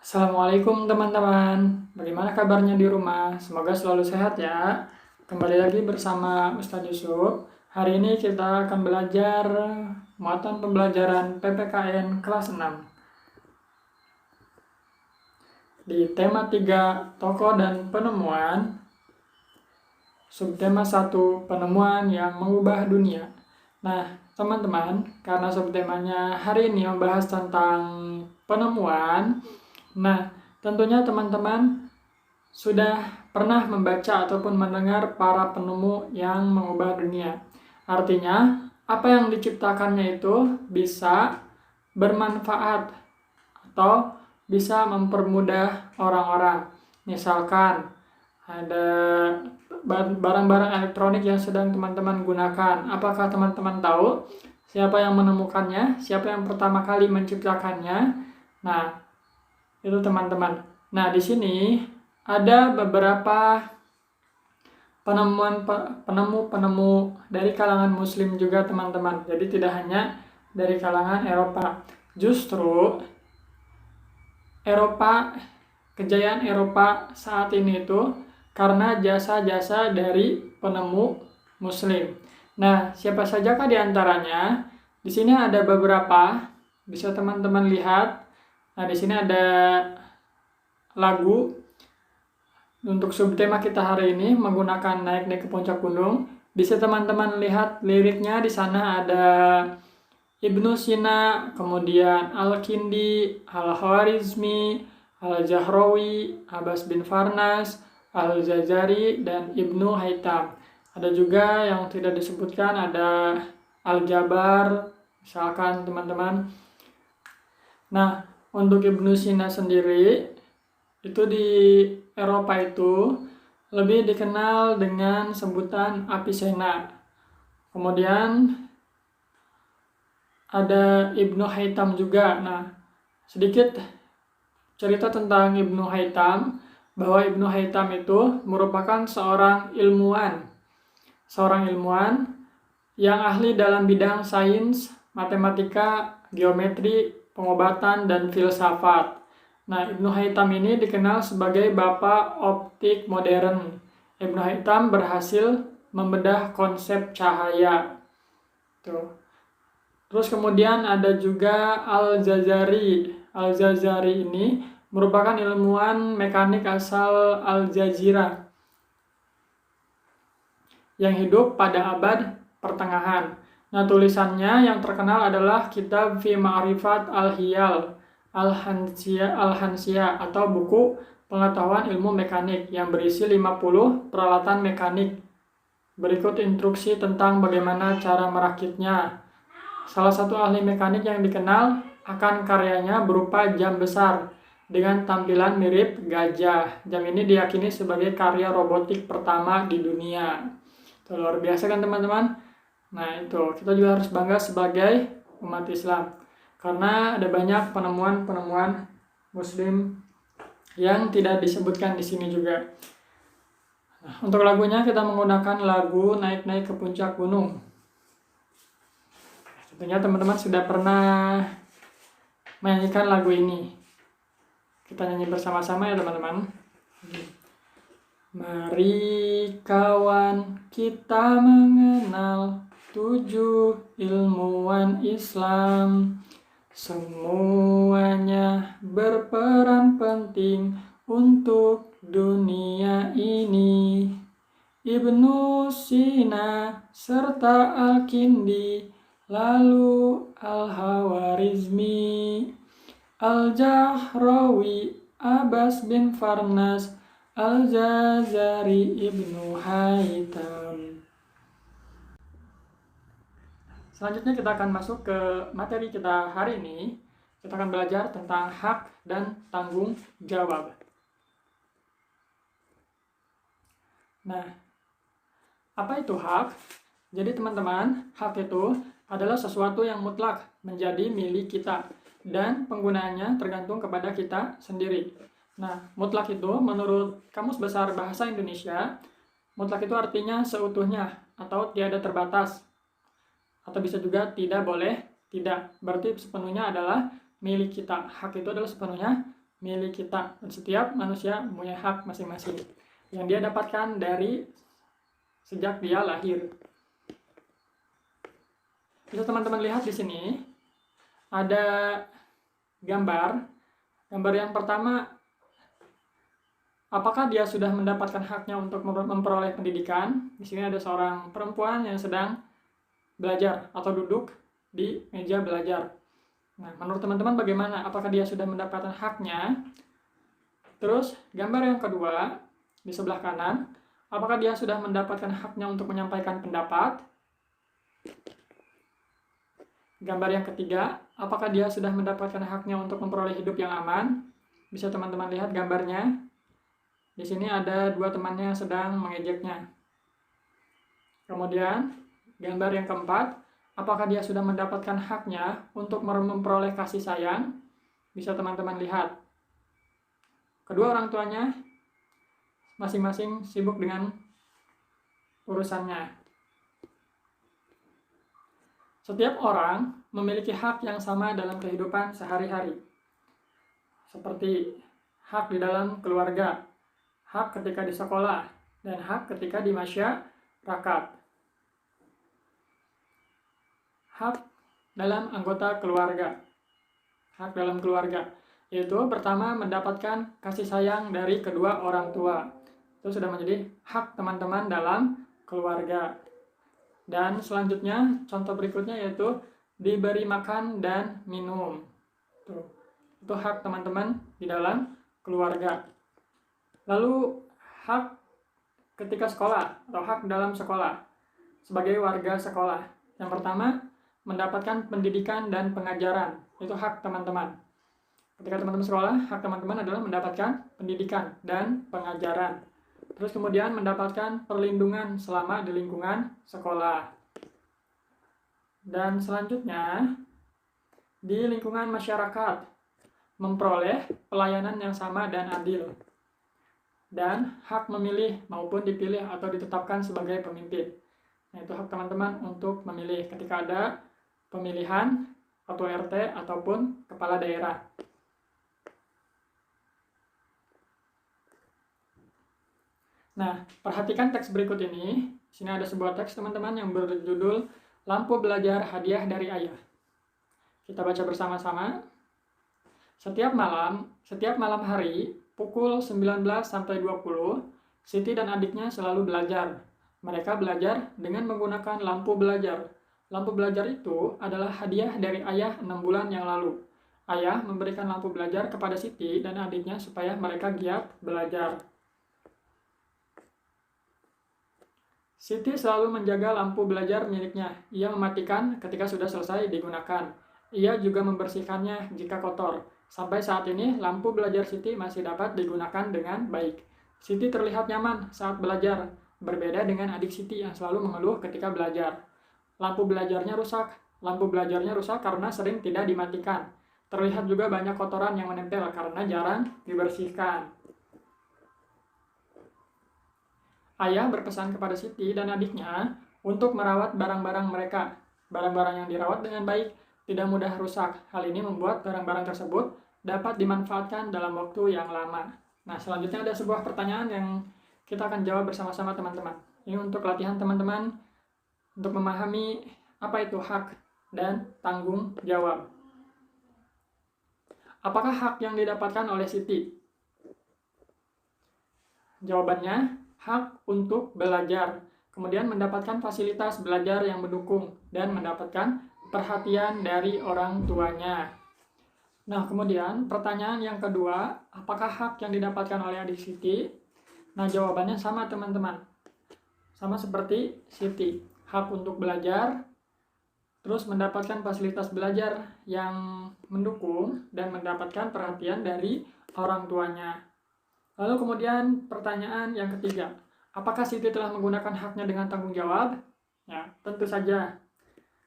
Assalamualaikum teman-teman, bagaimana kabarnya di rumah? Semoga selalu sehat ya. Kembali lagi bersama Ustadz Yusuf. Hari ini kita akan belajar muatan pembelajaran PPKN kelas 6 di tema 3 tokoh dan penemuan, subtema 1 penemuan yang mengubah dunia. Nah, teman-teman, karena subtemanya hari ini membahas tentang penemuan, nah, tentunya teman-teman sudah pernah membaca ataupun mendengar para penemu yang mengubah dunia. Artinya, apa yang diciptakannya itu bisa bermanfaat atau bisa mempermudah orang-orang. Misalkan, ada barang-barang elektronik yang sedang teman-teman gunakan. Apakah teman-teman tahu siapa yang menemukannya? Siapa yang pertama kali menciptakannya? Nah, itu teman-teman. Nah, di sini ada beberapa penemu dari kalangan muslim juga teman-teman. Jadi tidak hanya dari kalangan Eropa. Justru kejayaan Eropa saat ini itu karena jasa-jasa dari penemu muslim. Nah, siapa sajakah di antaranya? Di sini ada beberapa, bisa teman-teman lihat. Nah, di sini ada lagu untuk subtema kita hari ini menggunakan naik-naik ke puncak gunung. Bisa teman-teman lihat liriknya, di sana ada Ibnu Sina, kemudian Al-Kindi, Al-Khwarizmi, Al-Jahrawi, Abbas bin Farnas, Al-Jazari, dan Ibnu Haytham. Ada juga yang tidak disebutkan, ada Al-Jabar, misalkan teman-teman. Nah, untuk Ibnu Sina sendiri, itu di Eropa itu lebih dikenal dengan sebutan Avicenna. Kemudian ada Ibnu Haytham juga. Nah, sedikit cerita tentang Ibnu Haytham, bahwa Ibnu Haytham itu merupakan seorang ilmuwan yang ahli dalam bidang sains, matematika, geometri, pengobatan, dan filsafat. Nah, Ibnu Haytham ini dikenal sebagai bapak optik modern. Ibnu Haytham berhasil membedah konsep cahaya. Tuh. Terus kemudian ada juga Al-Jazari. Al-Jazari ini merupakan ilmuwan mekanik asal Al-Jazirah yang hidup pada abad pertengahan. Nah, tulisannya yang terkenal adalah Kitab Fi Ma'rifat Al-Hiyal Al-Hansiyah atau buku pengetahuan ilmu mekanik yang berisi 50 peralatan mekanik. Berikut instruksi tentang bagaimana cara merakitnya. Salah satu ahli mekanik yang dikenal akan karyanya berupa jam besar dengan tampilan mirip gajah. Jam ini diyakini sebagai karya robotik pertama di dunia. Itu luar biasa kan teman-teman? Nah, itu kita juga harus bangga sebagai umat Islam. Karena ada banyak penemuan-penemuan muslim yang tidak disebutkan di sini juga. Nah, untuk lagunya kita menggunakan lagu Naik-Naik ke Puncak Gunung. Tentunya teman-teman sudah pernah menyanyikan lagu ini. Kita nyanyi bersama-sama ya teman-teman. Mari kawan kita mengenal 7 ilmuwan Islam. Semuanya berperan penting untuk dunia ini. Ibnu Sina serta Al-Kindi, lalu Al-Khwarizmi, Al-Jahrawi, Abbas bin Farnas, Al-Jazari, Ibnu Haytham. Selanjutnya kita akan masuk ke materi kita hari ini. Kita akan belajar tentang hak dan tanggung jawab. Nah, apa itu hak? Jadi teman-teman, hak itu adalah sesuatu yang mutlak menjadi milik kita dan penggunaannya tergantung kepada kita sendiri. Nah, mutlak itu menurut Kamus Besar Bahasa Indonesia, mutlak itu artinya seutuhnya atau tiada terbatas. Atau bisa juga tidak boleh tidak. Berarti sepenuhnya adalah milik kita. Hak itu adalah sepenuhnya milik kita. Dan setiap manusia punya hak masing-masing yang dia dapatkan dari sejak dia lahir. Bisa teman-teman lihat di sini ada gambar. Gambar yang pertama, apakah dia sudah mendapatkan haknya untuk memperoleh pendidikan? Di sini ada seorang perempuan yang sedang belajar atau duduk di meja belajar. Nah, menurut teman-teman bagaimana? Apakah dia sudah mendapatkan haknya? Terus, gambar yang kedua di sebelah kanan, apakah dia sudah mendapatkan haknya untuk menyampaikan pendapat? Gambar yang ketiga, apakah dia sudah mendapatkan haknya untuk memperoleh hidup yang aman? Bisa teman-teman lihat gambarnya. Di sini ada dua temannya yang sedang mengejeknya. Kemudian, gambar yang keempat, apakah dia sudah mendapatkan haknya untuk memperoleh kasih sayang? Bisa teman-teman lihat. Kedua orang tuanya masing-masing sibuk dengan urusannya. Setiap orang memiliki hak yang sama dalam kehidupan sehari-hari. Seperti hak di dalam keluarga, hak ketika di sekolah, dan hak ketika di masyarakat. Hak dalam anggota keluarga. Hak dalam keluarga yaitu pertama mendapatkan kasih sayang dari kedua orang tua. Itu sudah menjadi hak teman-teman dalam keluarga. Dan selanjutnya contoh berikutnya yaitu diberi makan dan minum. Itu hak teman-teman di dalam keluarga. Lalu hak ketika sekolah atau hak dalam sekolah sebagai warga sekolah. Yang pertama, mendapatkan pendidikan dan pengajaran. Itu hak teman-teman. Ketika teman-teman sekolah, hak teman-teman adalah mendapatkan pendidikan dan pengajaran. Terus kemudian mendapatkan perlindungan selama di lingkungan sekolah. Dan selanjutnya, di lingkungan masyarakat, memperoleh pelayanan yang sama dan adil. Dan hak memilih maupun dipilih atau ditetapkan sebagai pemimpin. Yaitu hak teman-teman untuk memilih ketika ada pemilihan atau RT ataupun kepala daerah. Nah, perhatikan teks berikut ini. Sini ada sebuah teks teman-teman yang berjudul Lampu Belajar Hadiah dari Ayah. Kita baca bersama-sama. Setiap malam hari, pukul 19-20, Siti dan adiknya selalu belajar. Mereka belajar dengan menggunakan lampu belajar. Lampu belajar itu adalah hadiah dari ayah 6 bulan yang lalu. Ayah memberikan lampu belajar kepada Siti dan adiknya supaya mereka giat belajar. Siti selalu menjaga lampu belajar miliknya. Ia mematikan ketika sudah selesai digunakan. Ia juga membersihkannya jika kotor. Sampai saat ini, lampu belajar Siti masih dapat digunakan dengan baik. Siti terlihat nyaman saat belajar, berbeda dengan adik Siti yang selalu mengeluh ketika belajar. Lampu belajarnya rusak karena sering tidak dimatikan. Terlihat juga banyak kotoran yang menempel karena jarang dibersihkan. Ayah berpesan kepada Siti dan adiknya untuk merawat barang-barang mereka. Barang-barang yang dirawat dengan baik tidak mudah rusak. Hal ini membuat barang-barang tersebut dapat dimanfaatkan dalam waktu yang lama. Nah, selanjutnya ada sebuah pertanyaan yang kita akan jawab bersama-sama teman-teman. Ini untuk latihan teman-teman untuk memahami apa itu hak dan tanggung jawab. Apakah hak yang didapatkan oleh Siti? Jawabannya, hak untuk belajar, kemudian mendapatkan fasilitas belajar yang mendukung, dan mendapatkan perhatian dari orang tuanya. Nah, kemudian pertanyaan yang kedua, apakah hak yang didapatkan oleh adik Siti? Nah, jawabannya sama teman-teman. Sama seperti Siti, hak untuk belajar, terus mendapatkan fasilitas belajar yang mendukung, dan mendapatkan perhatian dari orang tuanya. Lalu kemudian pertanyaan yang ketiga, apakah Siti telah menggunakan haknya dengan tanggung jawab? Ya, tentu saja.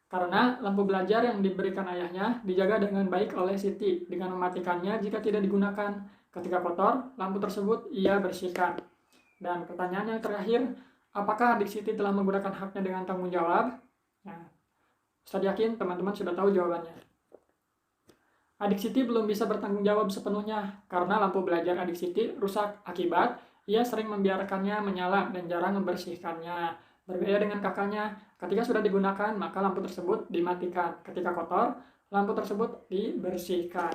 Karena lampu belajar yang diberikan ayahnya dijaga dengan baik oleh Siti dengan mematikannya jika tidak digunakan. Ketika kotor, lampu tersebut ia bersihkan. Dan pertanyaan yang terakhir, apakah adik Siti telah menggunakan haknya dengan tanggung jawab? Nah, Ustadz yakin teman-teman sudah tahu jawabannya. Adik Siti belum bisa bertanggung jawab sepenuhnya karena lampu belajar adik Siti rusak akibat ia sering membiarkannya menyala dan jarang membersihkannya. Berbeda dengan kakaknya, ketika sudah digunakan maka lampu tersebut dimatikan. Ketika kotor, lampu tersebut dibersihkan.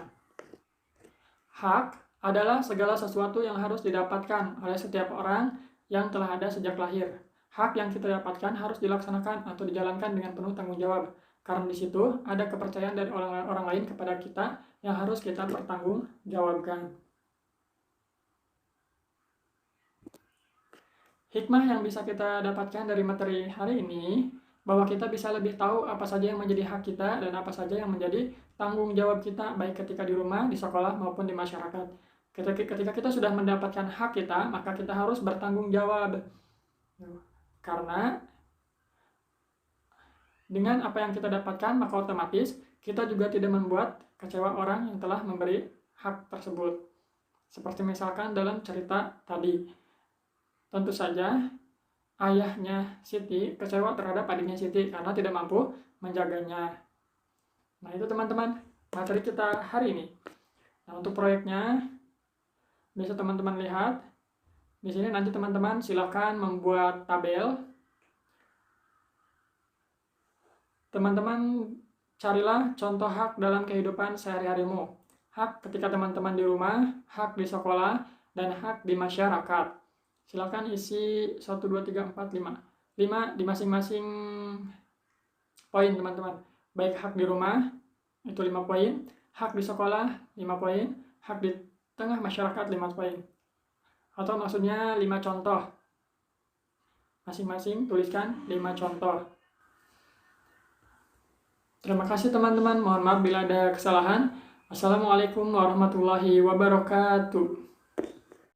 Hak adalah segala sesuatu yang harus didapatkan oleh setiap orang yang telah ada sejak lahir. Hak yang kita dapatkan harus dilaksanakan atau dijalankan dengan penuh tanggung jawab. Karena di situ ada kepercayaan dari orang lain kepada kita yang harus kita pertanggungjawabkan. Hikmah yang bisa kita dapatkan dari materi hari ini, bahwa kita bisa lebih tahu apa saja yang menjadi hak kita dan apa saja yang menjadi tanggung jawab kita, baik ketika di rumah, di sekolah, maupun di masyarakat. Ketika kita sudah mendapatkan hak kita, maka kita harus bertanggung jawab. Karena dengan apa yang kita dapatkan, maka otomatis kita juga tidak membuat kecewa orang yang telah memberi hak tersebut. Seperti misalkan dalam cerita tadi, tentu saja ayahnya Siti kecewa terhadap adiknya Siti karena tidak mampu menjaganya. Nah, itu teman-teman materi kita hari ini. Nah, untuk proyeknya bisa teman-teman lihat di sini. Nanti teman-teman silakan membuat tabel. Teman-teman carilah contoh hak dalam kehidupan sehari-harimu. Hak ketika teman-teman di rumah, hak di sekolah, dan hak di masyarakat. Silakan isi 1, 2, 3, 4, 5. 5 di masing-masing poin teman-teman. Baik hak di rumah, itu 5 poin. Hak di sekolah, 5 poin. Hak di tengah masyarakat, 5 poin. Atau maksudnya 5 contoh. Masing-masing tuliskan 5 contoh. Terima kasih teman-teman. Mohon maaf bila ada kesalahan. Assalamualaikum warahmatullahi wabarakatuh.